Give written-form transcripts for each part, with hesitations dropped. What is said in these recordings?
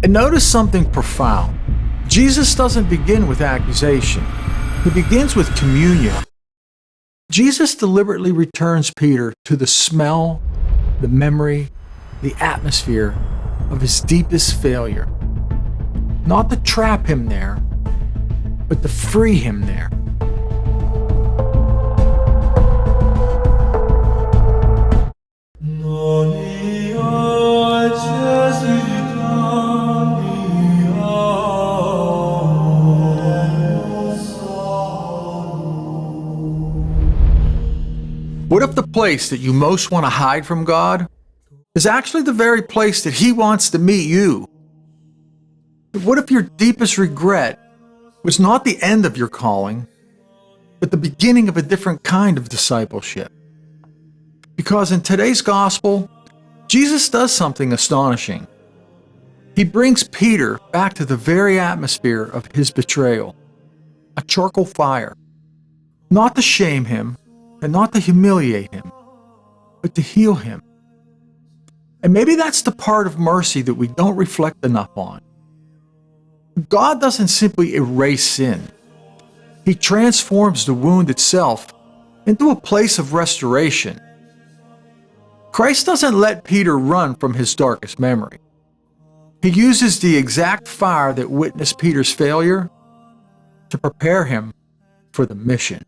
And notice something profound. Jesus doesn't begin with accusation. He begins with communion. Jesus deliberately returns Peter to the smell, the memory, the atmosphere of his deepest failure. Not to trap him there, but to free him there. What if the place that you most want to hide from God is actually the very place that He wants to meet you? What if your deepest regret was not the end of your calling, but the beginning of a different kind of discipleship? Because in today's gospel, Jesus does something astonishing. He brings Peter back to the very atmosphere of his betrayal, a charcoal fire, not to shame him, and not to humiliate him, but to heal him. And maybe that's the part of mercy that we don't reflect enough on. God doesn't simply erase sin. He transforms the wound itself into a place of restoration. Christ doesn't let Peter run from his darkest memory. He uses the exact fire that witnessed Peter's failure to prepare him for the mission.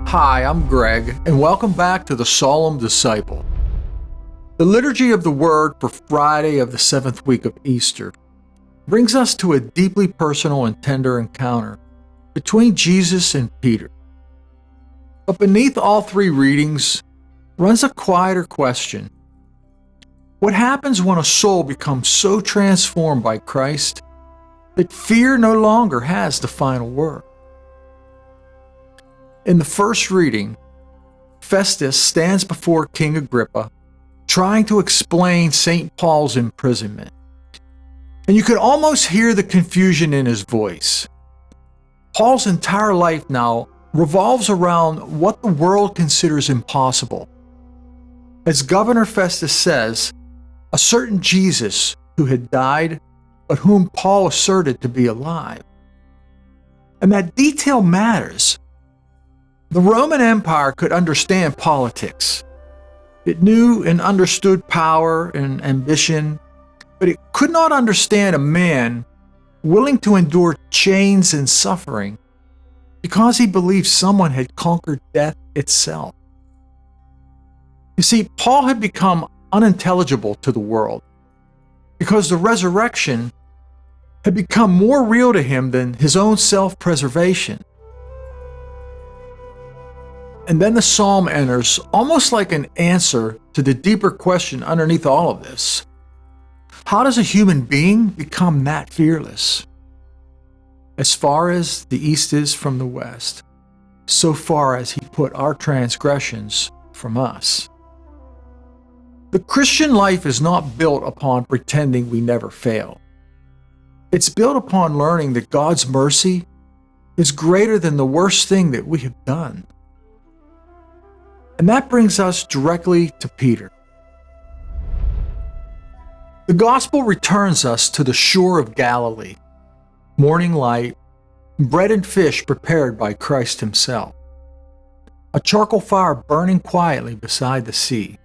Hi, I'm Greg, and welcome back to the Solemn Disciple. The liturgy of the Word for Friday of the 7th week of Easter brings us to a deeply personal and tender encounter between Jesus and Peter. But beneath all three readings runs a quieter question. What happens when a soul becomes so transformed by Christ that fear no longer has the final word? In the first reading, Festus stands before King Agrippa, trying to explain St. Paul's imprisonment. And you could almost hear the confusion in his voice. Paul's entire life now revolves around what the world considers impossible. As Governor Festus says, a certain Jesus who had died, but whom Paul asserted to be alive. And that detail matters. The Roman Empire could understand politics. It knew and understood power and ambition, but it could not understand a man willing to endure chains and suffering because he believed someone had conquered death itself. You see, Paul had become unintelligible to the world because the resurrection had become more real to him than his own self-preservation. And then the psalm enters almost like an answer to the deeper question underneath all of this. How does a human being become that fearless? As far as the east is from the west, so far as He put our transgressions from us. The Christian life is not built upon pretending we never fail. It's built upon learning that God's mercy is greater than the worst thing that we have done. And that brings us directly to Peter. The gospel returns us to the shore of Galilee, morning light, bread and fish prepared by Christ Himself, a charcoal fire burning quietly beside the sea.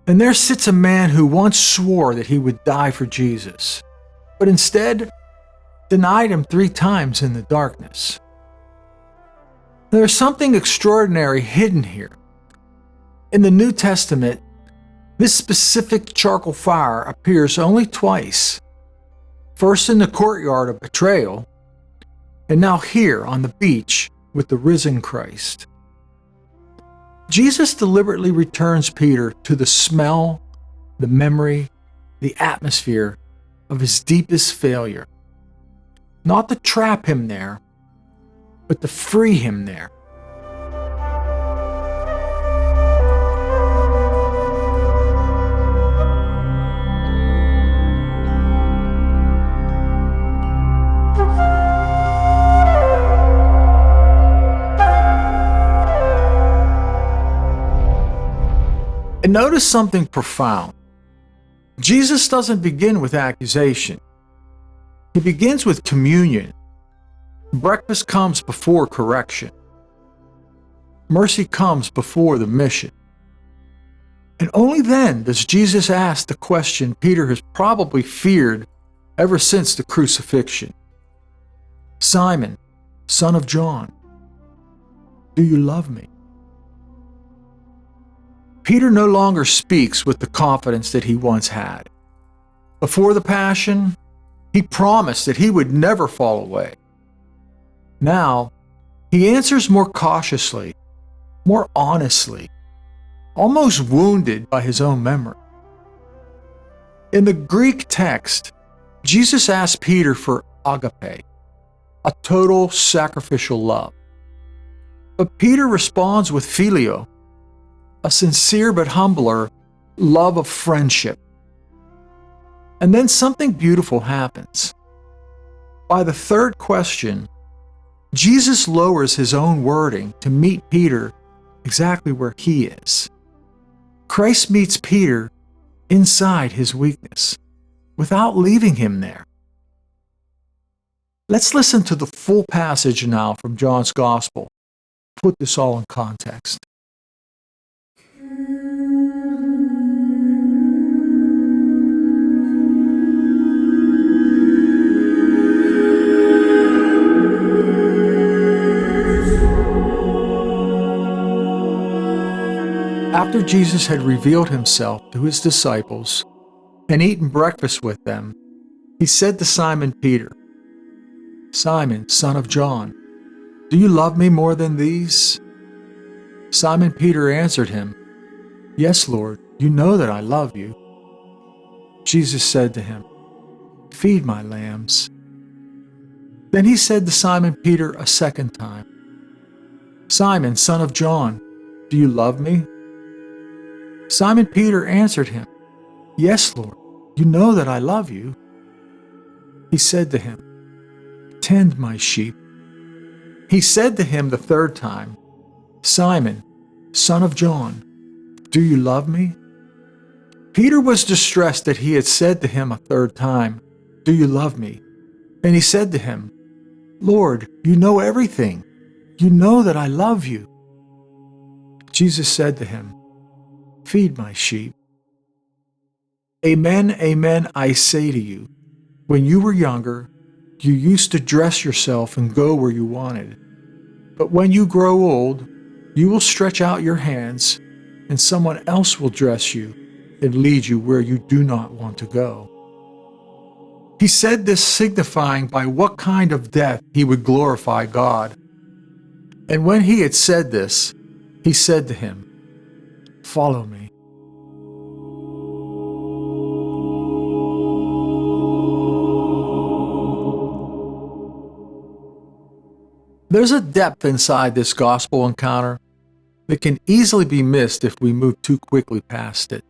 And there sits a man who once swore that he would die for Jesus, but instead denied Him 3 times in the darkness. There's something extraordinary hidden here. In the New Testament, this specific charcoal fire appears only twice. First in the courtyard of betrayal, and now here on the beach with the risen Christ. Jesus deliberately returns Peter to the smell, the memory, the atmosphere of his deepest failure. Not to trap him there, but to free him there. And notice something profound. Jesus doesn't begin with accusation. He begins with communion. Breakfast comes before correction. Mercy comes before the mission. And only then does Jesus ask the question Peter has probably feared ever since the crucifixion. Simon, son of John, do you love me? Peter no longer speaks with the confidence that he once had. Before the Passion, he promised that he would never fall away. Now, he answers more cautiously, more honestly, almost wounded by his own memory. In the Greek text, Jesus asked Peter for agape, a total sacrificial love. But Peter responds with phileo, a sincere but humbler love of friendship. And then something beautiful happens. By the third question, Jesus lowers his own wording to meet Peter exactly where he is. Christ meets Peter inside his weakness, without leaving him there. Let's listen to the full passage now from John's Gospel. Put this all in context. After Jesus had revealed himself to his disciples and eaten breakfast with them, he said to Simon Peter, "Simon, son of John, do you love me more than these?" Simon Peter answered him, "Yes, Lord, you know that I love you." Jesus said to him, "Feed my lambs." Then he said to Simon Peter a second time, "Simon, son of John, do you love me?" Simon Peter answered him, "Yes, Lord, you know that I love you." He said to him, "Tend my sheep." He said to him the third time, "Simon, son of John, do you love me?" Peter was distressed that he had said to him a third time, "Do you love me?" And he said to him, "Lord, you know everything. You know that I love you." Jesus said to him, "Feed my sheep. Amen, amen, I say to you, when you were younger, you used to dress yourself and go where you wanted. But when you grow old, you will stretch out your hands, and someone else will dress you and lead you where you do not want to go." He said this signifying by what kind of death he would glorify God. And when he had said this, he said to him, "Follow me." There's a depth inside this gospel encounter that can easily be missed if we move too quickly past it.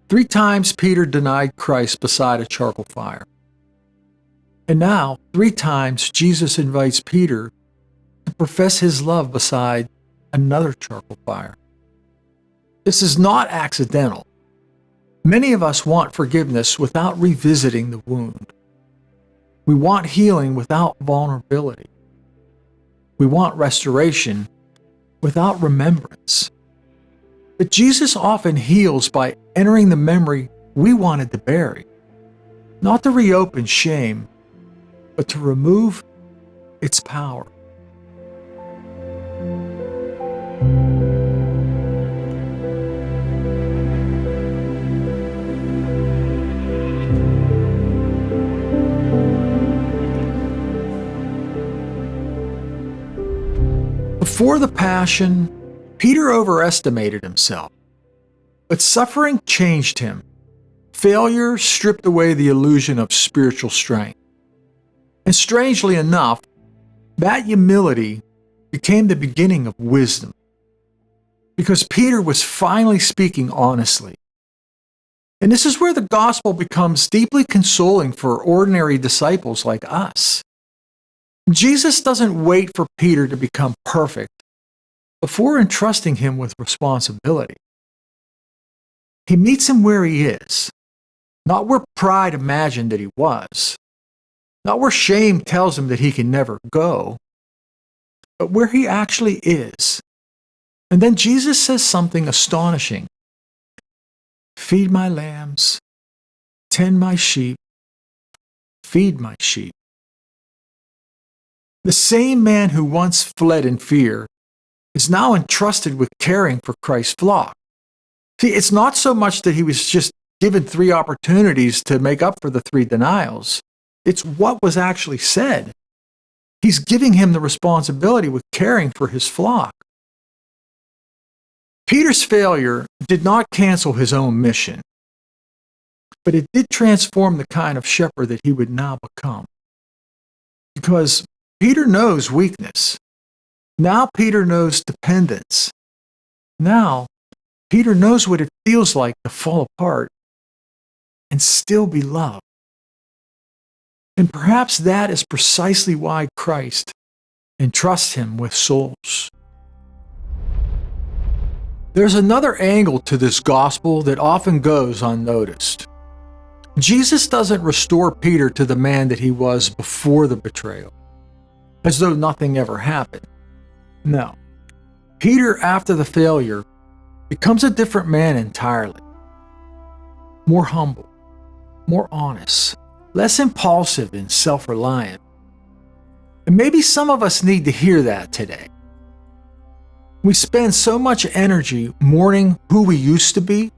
3 times Peter denied Christ beside a charcoal fire. And now, 3 times Jesus invites Peter to profess his love beside another charcoal fire. This is not accidental. Many of us want forgiveness without revisiting the wound. We want healing without vulnerability. We want restoration without remembrance. But Jesus often heals by entering the memory we wanted to bury, not to reopen shame, but to remove its power. Before the Passion, Peter overestimated himself, but suffering changed him. Failure stripped away the illusion of spiritual strength. And strangely enough, that humility became the beginning of wisdom, because Peter was finally speaking honestly. And this is where the gospel becomes deeply consoling for ordinary disciples like us. Jesus doesn't wait for Peter to become perfect before entrusting him with responsibility. He meets him where he is, not where pride imagined that he was, not where shame tells him that he can never go, but where he actually is. And then Jesus says something astonishing. Feed my lambs, tend my sheep, feed my sheep. The same man who once fled in fear is now entrusted with caring for Christ's flock. See, it's not so much that he was just given 3 opportunities to make up for the 3 denials. It's what was actually said. He's giving him the responsibility with caring for his flock. Peter's failure did not cancel his own mission, but it did transform the kind of shepherd that he would now become. Because Peter knows weakness. Now Peter knows dependence. Now Peter knows what it feels like to fall apart and still be loved. And perhaps that is precisely why Christ entrusts him with souls. There's another angle to this gospel that often goes unnoticed. Jesus doesn't restore Peter to the man that he was before the betrayal, as though nothing ever happened. No. Peter, after the failure, becomes a different man entirely. More humble, more honest, less impulsive and self-reliant. And maybe some of us need to hear that today. We spend so much energy mourning who we used to be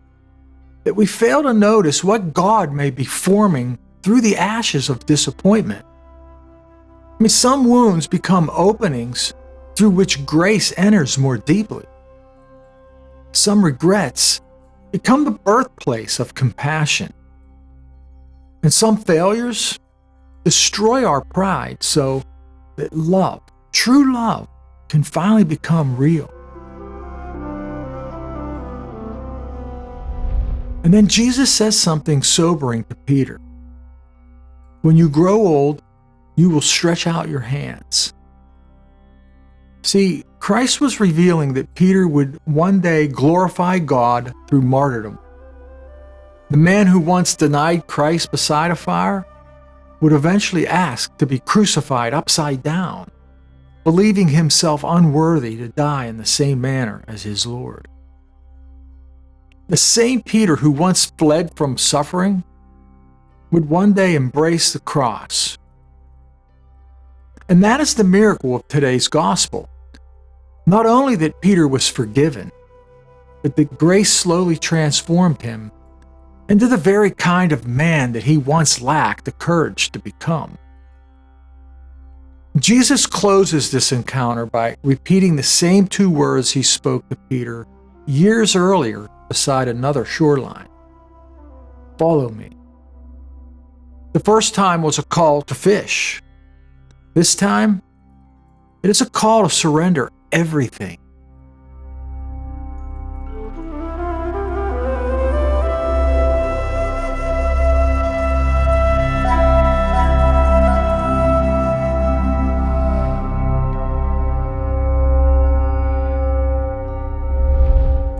that we fail to notice what God may be forming through the ashes of disappointment. I mean, some wounds become openings through which grace enters more deeply. Some regrets become the birthplace of compassion. And some failures destroy our pride so that love, true love, can finally become real. And then Jesus says something sobering to Peter. When you grow old, you will stretch out your hands. See, Christ was revealing that Peter would one day glorify God through martyrdom. The man who once denied Christ beside a fire would eventually ask to be crucified upside down, believing himself unworthy to die in the same manner as his Lord. The same Peter who once fled from suffering would one day embrace the cross. And that is the miracle of today's gospel. Not only that Peter was forgiven, but that grace slowly transformed him into the very kind of man that he once lacked the courage to become. Jesus closes this encounter by repeating the same 2 words he spoke to Peter years earlier beside another shoreline. Follow me. The first time was a call to fish. This time, it is a call to surrender everything.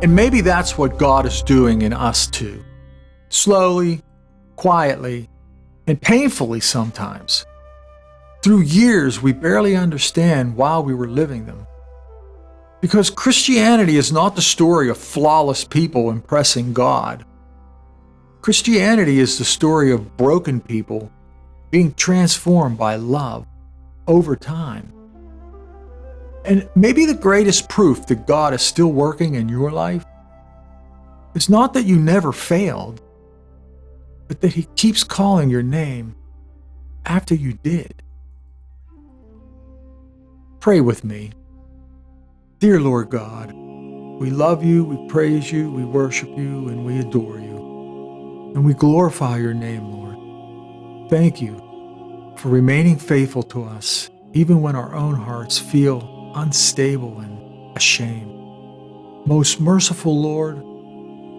And maybe that's what God is doing in us too. Slowly, quietly, and painfully sometimes. Through years we barely understand while we were living them. Because Christianity is not the story of flawless people impressing God. Christianity is the story of broken people being transformed by love over time. And maybe the greatest proof that God is still working in your life is not that you never failed, but that He keeps calling your name after you did. Pray with me. Dear Lord God, we love you, we praise you, we worship you, and we adore you. And we glorify your name, Lord. Thank you for remaining faithful to us, even when our own hearts feel unstable and ashamed. Most merciful Lord,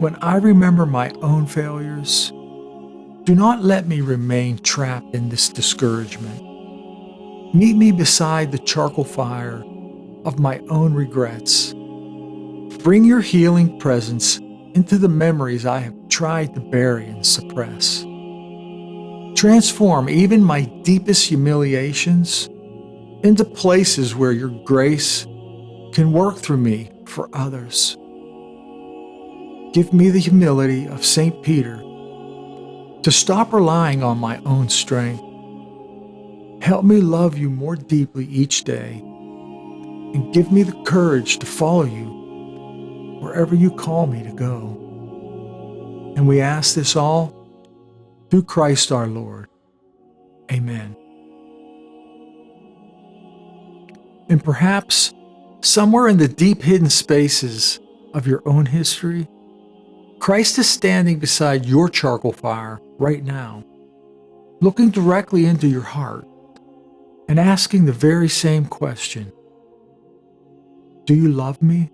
when I remember my own failures, do not let me remain trapped in this discouragement. Meet me beside the charcoal fire of my own regrets. Bring your healing presence into the memories I have tried to bury and suppress. Transform even my deepest humiliations into places where your grace can work through me for others. Give me the humility of St. Peter to stop relying on my own strength. Help me love you more deeply each day, and give me the courage to follow you wherever you call me to go. And we ask this all through Christ our Lord. Amen. And perhaps somewhere in the deep hidden spaces of your own history, Christ is standing beside your charcoal fire right now, looking directly into your heart and asking the very same question. Do you love me?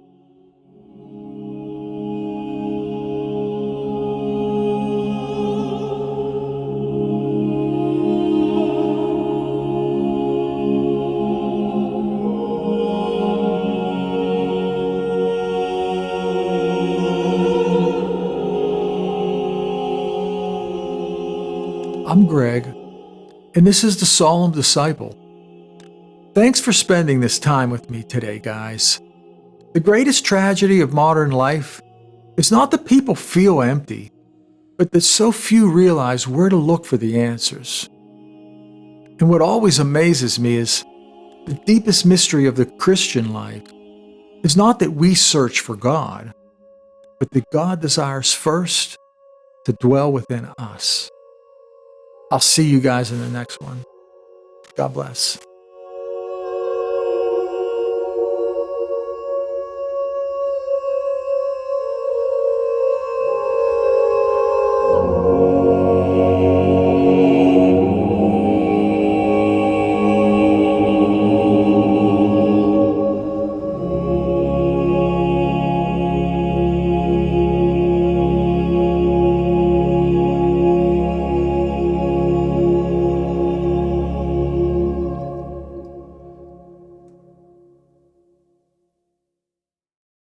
I'm Greg, and this is the Solemn Disciple. Thanks for spending this time with me today, guys. The greatest tragedy of modern life is not that people feel empty, but that so few realize where to look for the answers. And what always amazes me is the deepest mystery of the Christian life is not that we search for God, but that God desires first to dwell within us. I'll see you guys in the next one. God bless.